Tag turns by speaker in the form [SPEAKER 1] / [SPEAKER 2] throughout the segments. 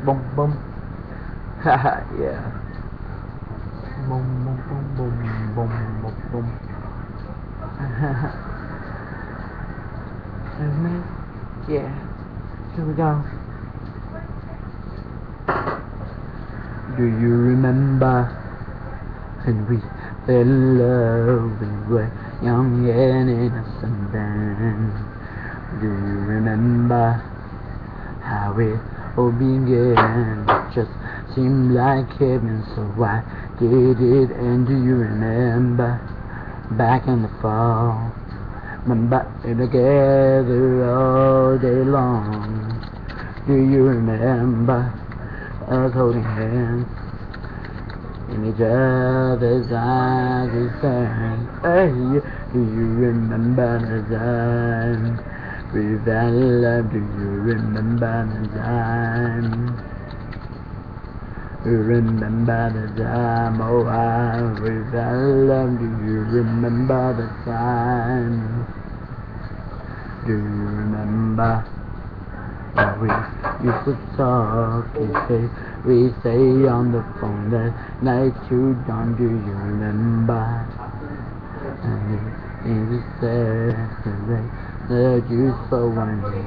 [SPEAKER 1] Boom, boom. Haha, yeah. Boom, boom, boom, boom, boom, boom, boom. There's me. Yeah. Here we go. Do you remember when we fell in love when we were young and innocent then? Do you remember how it all began? It just seemed like heaven, so why did it end? Do you remember back in the fall? Remember together all day long? Do you remember us holding hands in each other's eyes? Hey, do you remember the time we fell in love? Do you remember the time? Remember the time, oh how we fell in love? Do you remember the time? Do you remember how we used to talk and say we say on the phone that night to dawn? Do you remember? And you said that you saw one day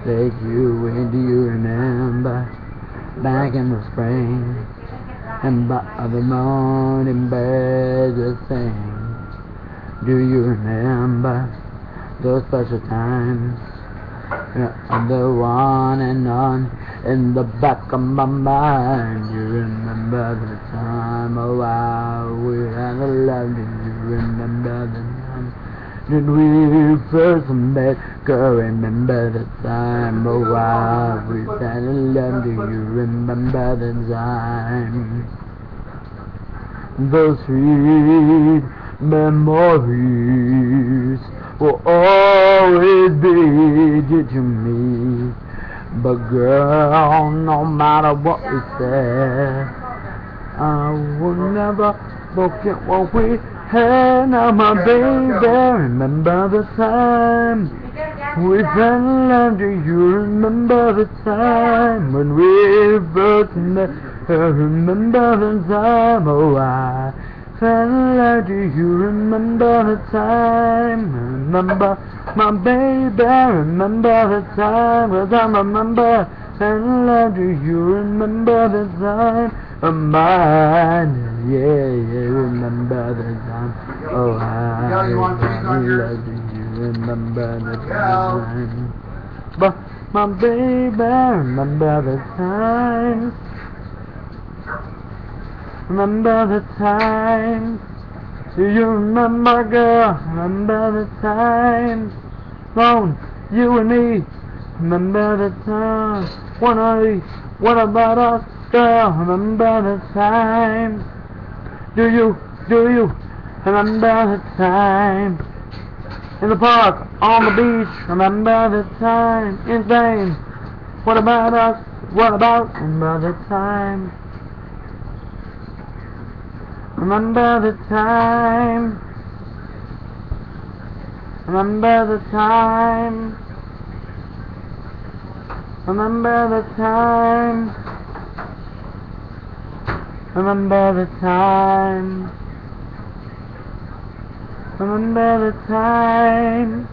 [SPEAKER 1] that you went. Do you remember back in the spring and by the morning birds were sing? Do you remember those special times? The one and on in the back of my mind. You remember the time, oh wow, we had a love. Do you remember the time that we first met? Girl, remember the time, oh wow, we had a love. Do you remember the time? Those sweet memories will always be dear to me. But girl, no matter what we said, I will never forget what we had. Now my baby, remember the time we fell in love? Do you remember the time when we first met? Remember the time, oh I fell in love. Do you remember the time? Remember my baby, remember the time, 'cause I remember fell in love. Do you remember the time of mine? Yeah, yeah, remember the time, oh I fell in love. Do you remember the time? But my baby, remember the time. Remember the time. Do you remember, girl? Remember the time. Lone, you and me. Remember the time. What about us, girl? Remember the time. Do you remember the time? In the park, on the beach, remember the time. Insane. What about us? What about? Remember the time. Remember the time. Remember the time. Remember the time. Remember the time. Remember the time.